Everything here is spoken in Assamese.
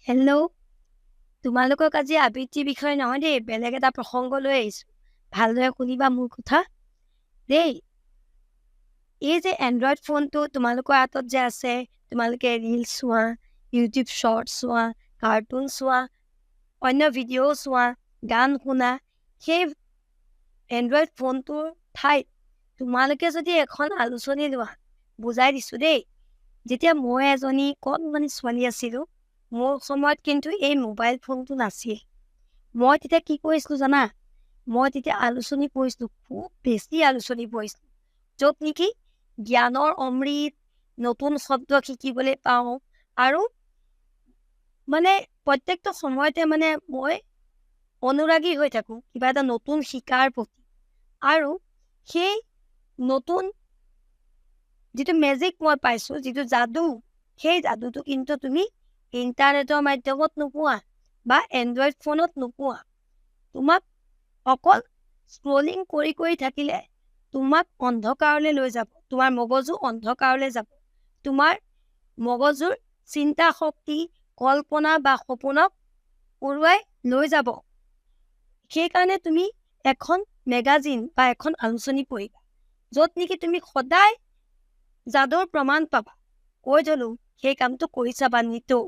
হেল্ল', তোমালোকক আজি আবৃত্তিৰ বিষয়ে নহয় দেই, বেলেগ এটা প্ৰসংগ লৈ আহিছোঁ। ভালদৰে শুনিবা মোৰ কথা দেই। এই যে এণ্ড্ৰইড ফোনটো তোমালোকৰ হাতত যে আছে, তোমালোকে ৰিলছ চোৱা, ইউটিউব শ্বৰ্টছ চোৱা, কাৰ্টুন চোৱা, অন্য ভিডিঅ' চোৱা, গান শুনা, সেই এণ্ড্ৰইড ফোনটোৰ ঠাইত তোমালোকে যদি এখন আলোচনী লোৱা, বুজাই দিছোঁ দেই। যেতিয়া মই এজনী কণমানি ছোৱালী আছিলোঁ, মোৰ সময়ত কিন্তু এই মোবাইল ফোনটো নাছিল। মই তেতিয়া কি কৰিছিলোঁ জানা? মই তেতিয়া আলোচনী পঢ়িছিলোঁ, খুব বেছি আলোচনী পঢ়িছিলোঁ, য'ত নেকি জ্ঞানৰ অমৃত, নতুন শব্দ শিকিবলৈ পাওঁ আৰু মানে প্ৰত্যেকটো সময়তে মানে মই অনুৰাগী হৈ থাকোঁ কিবা এটা নতুন শিকাৰ প্ৰতি। আৰু সেই নতুন যিটো মেজিক মই পাইছোঁ, যিটো যাদু, সেই যাদুটো কিন্তু তুমি ইণ্টাৰনেটৰ মাধ্যমত নোপোৱা বা এণ্ড্ৰইড ফোনত নোপোৱা। তোমাক অকল স্ক্ৰলিং কৰি কৰি থাকিলে তোমাক অন্ধকাৰলৈ লৈ যাব, তোমাৰ মগজু অন্ধকাৰলৈ যাব, তোমাৰ মগজুৰ চিন্তা শক্তি, কল্পনা বা সপোনক উৰুৱাই লৈ যাব। সেইকাৰণে তুমি এখন মেগাজিন বা এখন আলোচনী পঢ়িবা, য'ত নেকি তুমি সদায় যাদুৰ প্ৰমাণ পাবা। কৈ থলোঁ, সেই কামটো কৰি চাবা নিতৌ।